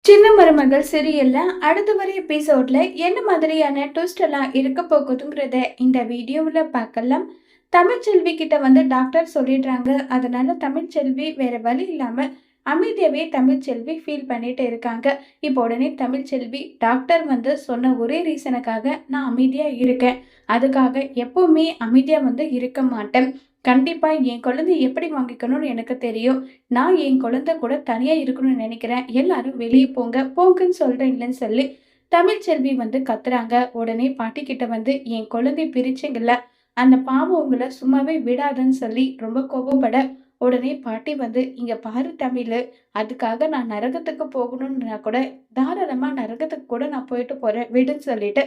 சின்ன மருமகள் சீரியல்ல அடுத்த வர எபிசோட்ல என்ன மாதிரியான ட்விஸ்ட் எல்லாம் இருக்க போகுதுங்கிறத இந்த வீடியோவில் பார்க்கலாம். தமிழ்ச்செல்வி கிட்ட வந்து டாக்டர் சொல்லிடுறாங்க. அதனால தமிழ்ச்செல்வி வேற வழி இல்லாம அமைதியாவே தமிழ்ச்செல்வி ஃபீல் பண்ணிட்டு இருக்காங்க. இப்போ உடனே தமிழ்ச்செல்வி டாக்டர் வந்து சொன்ன ஒரே ரீசனுக்காக நான் அமைதியா இருக்கேன். அதுக்காக எப்பவுமே அமைதியா வந்து இருக்க மாட்டேன். கண்டிப்பா என் குழந்தைய எப்படி வாங்கிக்கணும்னு எனக்கு தெரியும். நான் என் குழந்தை கூட தனியா இருக்கணும்னு நினைக்கிறேன். எல்லாரும் வெளியே போங்க, போங்கன்னு சொல்றேன் இல்லைன்னு சொல்லி தமிழ்ச்செல்வி வந்து கத்துறாங்க. உடனே பாட்டி கிட்ட வந்து என் குழந்தைய பிரிச்சிங்கல்ல, அந்த பாவம் உங்களை சும்மாவே விடாதுன்னு சொல்லி ரொம்ப கோபப்பட, உடனே பாட்டி வந்து இங்க பாரு தமிழு, அதுக்காக நான் நரகத்துக்கு போகணும்னா கூட தாராளமா நரகத்துக்கு கூட நான் போயிட்டு போறேன் விடுன்னு சொல்லிட்டு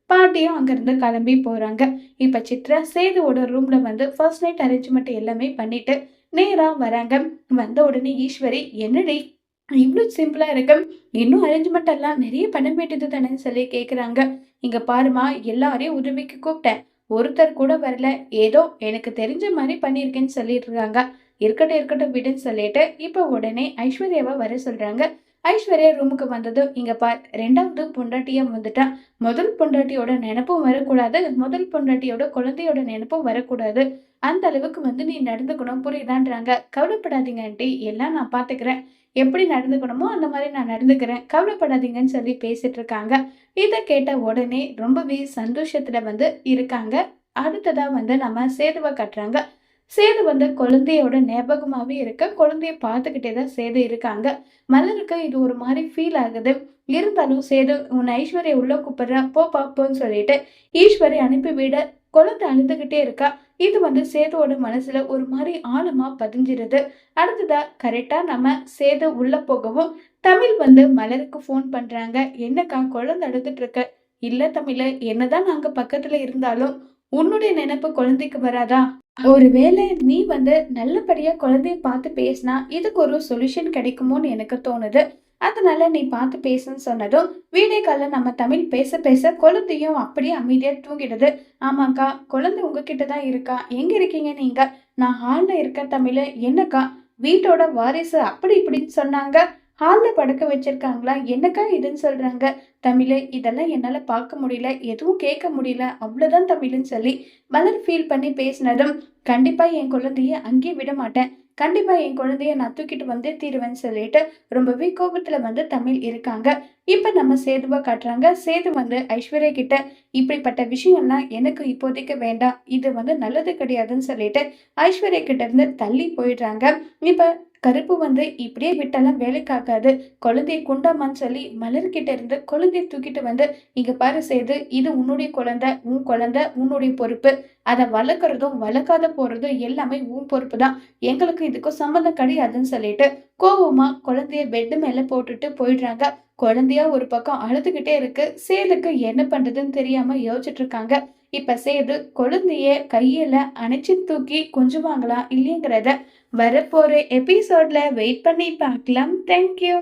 பாட்டியும் அங்கிருந்து கிளம்பி போறாங்க. இப்ப சித்ரா சேதுவோட ரூம்ல வந்து ஃபர்ஸ்ட் நைட் அரேஞ்ச்மெண்ட் எல்லாமே பண்ணிட்டு நேரா வராங்க. வந்த உடனே ஈஸ்வரி என்னடி இவ்வளோ சிம்பிளா இருக்கு, இன்னும் அரேஞ்ச்மெண்ட் எல்லாம் நிறைய பண்ண வேண்டியது தானேன்னு சொல்லி கேக்குறாங்க. இங்க பாருமா, எல்லாரையும் உதவிக்கு கூப்பிட்டேன், ஒருத்தர் கூட வரல, ஏதோ எனக்கு தெரிஞ்ச மாதிரி பண்ணியிருக்கேன்னு சொல்லிட்டு இருக்காங்க. இருக்கட்டும் இருக்கட்டும் விடுன்னு சொல்லிட்டு இப்ப உடனே ஐஸ்வர்யாவை வர சொல்றாங்க. ஐஸ்வர்யா ரூமுக்கு வந்ததும் இங்க பார், ரெண்டாவது பொண்டாட்டியா வந்துட்டா. முதல் பொண்டாட்டியோட நினைப்பும் வரக்கூடாது, முதல் பொண்டாட்டியோட குழந்தையோட நினைப்பும் வரக்கூடாது. அந்த அளவுக்கு வந்து நீ நடந்துக்கணும் புரியுதான்றாங்க. கவலைப்படாதீங்க ஆண்டி, எல்லாம் நான் பாத்துக்கிறேன். எப்படி நடந்துக்கணுமோ அந்த மாதிரி நான் நடந்துக்கிறேன், கவலைப்படாதீங்கன்னு சொல்லி பேசிட்டு இருக்காங்க. இதை கேட்ட உடனே ரொம்பவே சந்தோஷத்துல வந்து இருக்காங்க. அடுத்ததா வந்து நம்ம சேதுவை கட்டுறாங்க. சேது வந்து குழந்தையோட ஞாபகமாவே இருக்க, குழந்தைய பார்த்துக்கிட்டே தான் சேது இருக்காங்க. மலருக்கு இது ஒரு மாதிரி ஃபீல் ஆகுது. இருந்தாலும் சேது உன் ஐஸ்வர்யா உள்ள கூப்பிடுறா, போ பாப்போன்னு சொல்லிட்டு ஈஸ்வரி அனுப்பிவிட குழந்தை அழுதுகிட்டே இருக்கா. இது வந்து சேதுவோட மனசுல ஒரு மாதிரி ஆழமா பதிஞ்சிருது. அடுத்ததா கரெக்டா நம்ம சேது உள்ள போகவும் தமிழ் வந்து மலருக்கு ஃபோன் பண்றாங்க. என்னக்கா குழந்தை அழுதுட்டு இருக்க? இல்ல தமிழ், என்னதான் நாங்க பக்கத்துல இருந்தாலும் உன்னுடைய நினைப்பு குழந்தைக்கு வராதா? ஒருவேளை நீ வந்து நல்லபடியா குழந்தைய பார்த்து பேசினா இதுக்கு ஒரு சொல்யூஷன் கிடைக்குமோன்னு எனக்கு தோணுது. அதனால நீ பார்த்து பேசுன்னு சொன்னதும் வீடியோ கால்ல நம்ம தமிழ் பேச பேச குழந்தையும் அப்படியே அமைதியா தூங்கிடுது. ஆமாக்கா, குழந்தை உங்ககிட்ட தான் இருக்கா, எங்க இருக்கீங்க நீங்க? நான் ஹால்ல இருக்க தமிழ். என்னக்கா, வீட்டோட வாரிசு அப்படி இப்படின்னு சொன்னாங்க, ஹால்ல படுக்க வச்சிருக்காங்களா, என்னக்கா இதுன்னு சொல்றாங்க. தமிழ், இதெல்லாம் என்னால பார்க்க முடியல, எதுவும் கேட்க முடியல, அவ்வளவுதான் தமிழ்ன்னு சொல்லி மலர் ஃபீல் பண்ணி பேசினதும் கண்டிப்பா என் குழந்தைய அங்கேயே விட மாட்டேன், கண்டிப்பா என் குழந்தைய நான் தூக்கிட்டு வந்தே தீருவேன்னு சொல்லிட்டு ரொம்பவே கோபத்துல வந்து தமிழ் இருக்காங்க. இப்ப நம்ம சேதுவா காட்டுறாங்க. சேது வந்து ஐஸ்வர்யா கிட்ட இப்படிப்பட்ட விஷயம்லாம் எனக்கு இப்போதைக்கு வேண்டாம், இது வந்து நல்லது கிடையாதுன்னு சொல்லிட்டு ஐஸ்வர்யா கிட்ட இருந்து தள்ளி போயிடுறாங்க. இப்ப கருப்பு வந்து இப்படியே விட்டாலாம் வேலைக்காகாது, குழந்தைய குண்டாமான்னு சொல்லி மலர்கிட்ட இருந்து குழந்தைய தூக்கிட்டு வந்து இங்க பாரு சேது, இது உன்னுடைய குழந்தை, உன் குழந்தை உன்னுடைய பொறுப்பு, அதை வளர்க்குறதும் வளர்க்காத போறதும் எல்லாமே உன் பொறுப்பு தான், எங்களுக்கு இதுக்கும் சம்மந்தம் கிடையாதுன்னு சொல்லிட்டு கோவமா குழந்தைய பெட் மேல போட்டுட்டு போயிடுறாங்க. குழந்தையா ஒரு பக்கம் அழுதுகிட்டே இருக்கு. சேதுக்கு என்ன பண்றதுன்னு தெரியாம யோசிச்சுட்டு இருக்காங்க. இப்ப சேது குழந்தைய கையில அணைச்சு தூக்கி கொஞ்சுவாங்களா இல்லையங்கிறத வரப்போற எபிசோட்ல வெயிட் பண்ணி பார்க்கலாம். தேங்க்யூ.